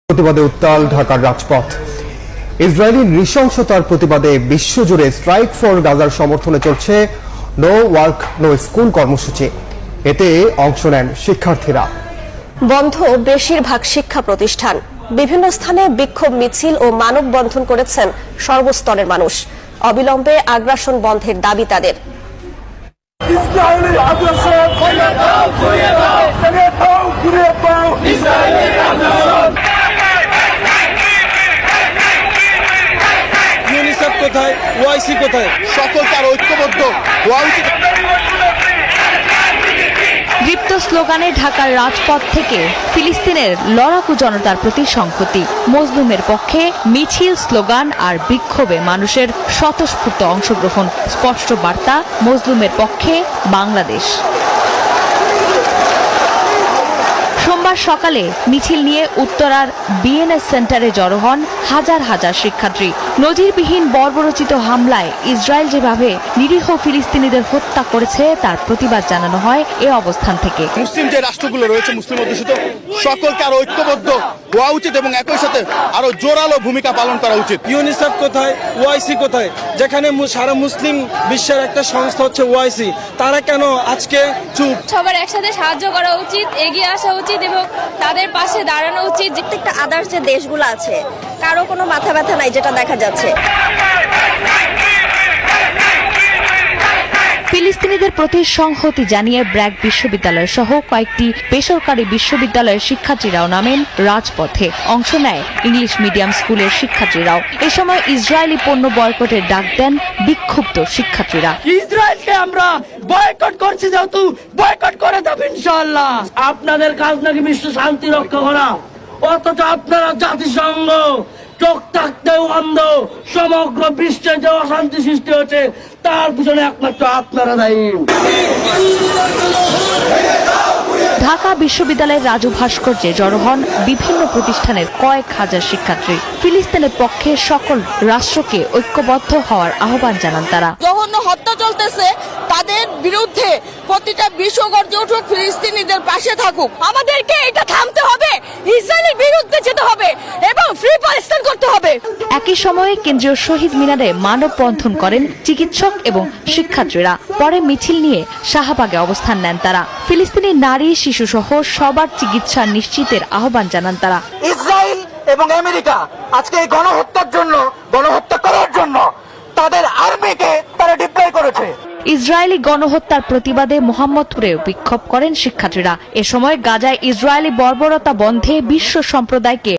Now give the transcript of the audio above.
প্রতিবাদে উত্তাল ঢাকার রাজপথ। ইসরায়েলি নৃশংসতার প্রতিবাদে বিশ্বজুড়ে স্ট্রাইক ফর গাজার সমর্থনে চলছে নো ওয়ার্ক নো স্কুল কর্মসূচি। এতে অংশ নেন শিক্ষার্থীরা। বন্ধ বেশিরভাগ শিক্ষা প্রতিষ্ঠান। বিভিন্ন স্থানে বিক্ষোভ মিছিল ও মানববন্ধন করেছেন সর্বস্তরের মানুষ। অবিলম্বে আগ্রাসন বন্ধের দাবি তাদের। ইউনিসেফ কোথায়, ওআইসি কোথায়? সকল তার ঐক্যবদ্ধ হওয়া উচিত। দীপ্ত স্লোগানে ঢাকার রাজপথ থেকে ফিলিস্তিনের লড়াকু জনতার প্রতি সংহতি। মজলুমের পক্ষে মিছিল, স্লোগান আর বিক্ষোভে মানুষের স্বতঃস্ফূর্ত অংশগ্রহণ। স্পষ্ট বার্তা, মজলুমের পক্ষে বাংলাদেশ। সোমবার সকালে মিছিল নিয়ে উত্তরার বিএনএস সেন্টারে জড়ো হন হাজার হাজার শিক্ষার্থী। নজিরবিহীন বর্বরোচিত হামলায় ইসরায়েল যেভাবে নিরীহ ফিলিস্তিনিদের হত্যা করেছে তার প্রতিবাদ জানানো হয় এ অবস্থান থেকে। মুসলিম যে রাষ্ট্রগুলো রয়েছে, মুসলিম অধ্যুষিত, সকলকে আরো ঐক্যবদ্ধ হওয়া উচিত এবং একই সাথে আরো জোরালো ভূমিকা পালন করা উচিত। ইউনিসেফ কোথায়, ওআইসি কোথায়? যেখানে সারা মুসলিম বিশ্বের একটা সংস্থা হচ্ছে ওআইসি, তারা কেন আজকে চুপ? সবার একসাথে সাহায্য করা উচিত, এগিয়ে আসা উচিত এবং তাদের পাশে দাঁড়ানো উচিত। প্রত্যেকটা আদার্স যে দেশগুলো আছে, কারো কোনো মাথা ব্যথা নাই, যেটা দেখা যাচ্ছে। ফিলিস্তিনিদের প্রতি সংহতি জানিয়ে ব্র্যাক বিশ্ববিদ্যালয় সহ কয়েকটি বেসরকারি বিশ্ববিদ্যালয়ের শিক্ষার্থীরাও নামেন রাজপথে। অংশ নেয় ইংলিশ মিডিয়াম স্কুলের শিক্ষার্থীরাও। এ সময় ইসরায়েলি পণ্য বয়কটের ডাক দেন বিক্ষুব্ধ শিক্ষার্থীরা। ইসরায়েলকে আমরা বয়কট করছি, যেহেতু বয়কট করে দেব ইনশাআল্লাহ। আপনাদের কাজ নাকি বিশ্ব শান্তি রক্ষা করা, অথচ আপনারা জাতিসংঘ চোখ থাকতেও অন্ধ। সমগ্র বিশ্বে যে অশান্তি সৃষ্টি হচ্ছে তার পিছনে একমাত্র আপনারা দায়ী। ঢাকা বিশ্ববিদ্যালয়ের রাজু ভাস্কর্যে জড়ো হন বিভিন্ন প্রতিষ্ঠানের কয়েক হাজার শিক্ষার্থী। ফিলিস্তিনের পক্ষে সকল রাষ্ট্রকে ঐক্যবদ্ধ হওয়ার আহ্বান জানান তারা। জঘন্য হত্যা চলতেছে, তাদের বিরুদ্ধে প্রতিটা বিশ্ব গর্জে উঠুক, ফিলিস্তিনিদের পাশে থাকুক। আমাদেরকে এটা থামতে হবে, ইসরায়েলের বিরুদ্ধে যেতে হবে এবং ফ্রি প্যালেস্টাইন করতে হবে। একই সময়ে কেন্দ্রীয় শহীদ মিনারে মানববন্ধন করেন চিকিৎসক এবং শিক্ষার্থীরা। পরে মিছিল নিয়ে শাহবাগে অবস্থান নেন তারা। ফিলিস্তিনি নারী, শিশু সহ সবার চিকিৎসা নিশ্চিতের আহ্বান জানান তারা। ইসরায়েল এবং আমেরিকা আজকে এই গণহত্যা করার জন্য তাদের আর্মিকে তারা ডিপ্লয় করেছে। ইসরায়েলি গণহত্যার প্রতিবাদে মোহাম্মদপুরে বিক্ষোভ করেন শিক্ষার্থীরা। এ সময় গাজায় ইসরায়েলি বর্বরতা বন্ধে বিশ্ব সম্প্রদায়কে